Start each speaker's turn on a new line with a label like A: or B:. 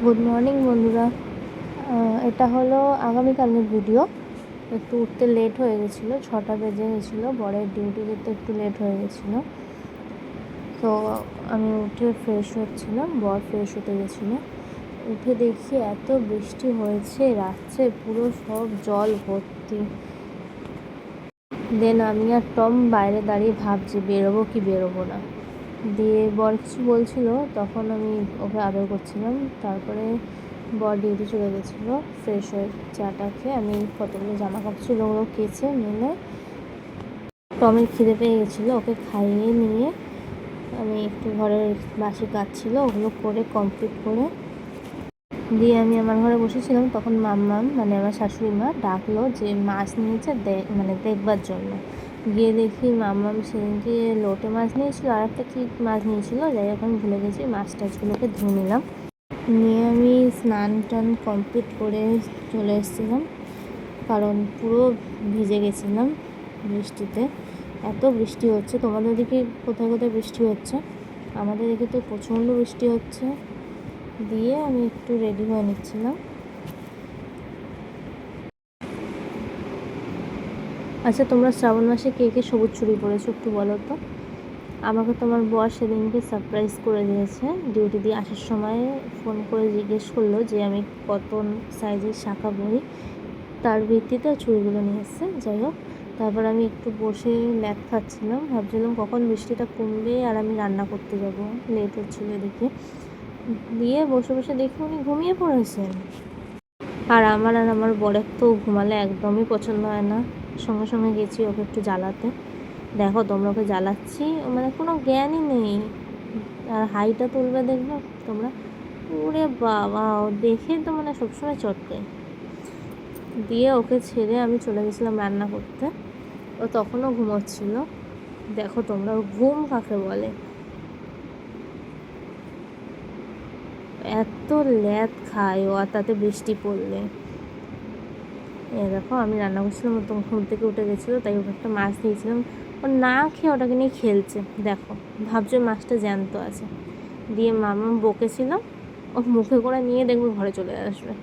A: Good morning বন্ধুরা। এটা হলো আগামীকালের ভিডিও। একটু উঠতে লেট হয়ে গেছিলো, 6টা বেজে গেছিলো, বরের ডিউটি যেতে একটু লেট হয়ে গেছিলো। তো আমি উঠে ফ্রেশ হচ্ছিলাম, বর ফ্রেশ হতে গেছিলো। উঠে দেখি এত বৃষ্টি হয়েছে, রাত্রে পুরো সব জল ভর্তি। দেন আমি আর টম বাইরে দাঁড়িয়ে ভাবছি বেরোবো কি বেরোবো না। দিয়ে বর কিছু বলছিল, তখন আমি ওকে আদর করছিলাম। তারপরে বর ডিউটি চলে গেছিলো, ফ্রেশ হয়ে চাটা খেয়ে আমি কতগুলো জামা কাপড় ছিল ওগুলো কেচে মেলে টমের খিদে পেয়ে গেছিলো, ওকে খাইয়ে নিয়ে আমি একটু ঘরের বাসি কাজ ছিল ওগুলো করে কমপ্লিট করে দিয়ে আমি আমার ঘরে বসেছিলাম। তখন মাম্মাম মানে আমার শাশুড়ি মা ডাকলো যে মাছ নিয়েছে দেখবার জন্য। গিয়ে দেখি মাম্মাম সেদিনকে লোটে মাছ নিয়েছিল, আর একটা কী মাছ নিয়েছিল, যাই হোক আমি ভুলে গেছি। মাছ টাছগুলোকে ধুয়ে নিলাম, নিয়ে আমি স্নান টান কমপ্লিট করে চলে এসেছিলাম, কারণ পুরো ভিজে গেছিলাম বৃষ্টিতে। এত বৃষ্টি হচ্ছে, তোমাদের ওদিকে কোথায় কোথায় বৃষ্টি হচ্ছে? আমাদের এদিকে তো প্রচণ্ড বৃষ্টি হচ্ছে। দিয়ে আমি একটু রেডি হয়ে নিচ্ছিলাম। আচ্ছা, তোমরা শ্রাবণ মাসে কে কে সবুজ চুড়ি পরেছো একটু বলো তো। আমাকে তোমার বর সেদিনকে সারপ্রাইজ করে দিয়েছে। ডিউটি দিয়ে আসার সময় ফোন করে জিজ্ঞেস করলো যে আমি কত সাইজের শাঁখা পরি, তার ভিত্তিতে চুড়িগুলো নিয়ে এসছে। যাই হোক, তারপর আমি একটু বসে ল্যাদ খাচ্ছিলাম, ভাবছিলাম কখন বৃষ্টিটা কমবে আর আমি রান্না করতে যাব, লেট হচ্ছিল এদিকে। দিয়ে বসে বসে দেখি উনি ঘুমিয়ে পড়েছেন। আর আমার বরের তো ঘুমালে একদমই পছন্দ হয় না। সঙ্গে সঙ্গে গেছি ওকে একটু জ্বালাতে। দেখো তোমরা, ওকে জ্বালাচ্ছি, মানে কোনো জ্ঞানই নেই। আর হাইটা তুলবে দেখবে তোমরা, ওরে বাবা, ও দেখে তো মানে সবসময় চটকে। দিয়ে ওকে ছেড়ে আমি চলে গেছিলাম রান্না করতে। ও তখনও ঘুমোচ্ছিল। দেখো তোমরা, ঘুম কাকে বলে, এত ল্যাদ খায় ও, আর তাতে বৃষ্টি পড়লে। দেখো আমি রান্না করছিলাম, ও তখন ঘুম থেকে উঠে গেছিলো, তাই ওকে একটা মাছ দিয়েছিলাম। ও না খেয়ে ওটাকে নিয়ে খেলছে। দেখো, ভাবছো মাছটা জ্যান্ত আছে। দিয়ে মামা বকেছিলাম, ও মুখে করে নিয়ে দেখবে ঘরে চলে আসবে।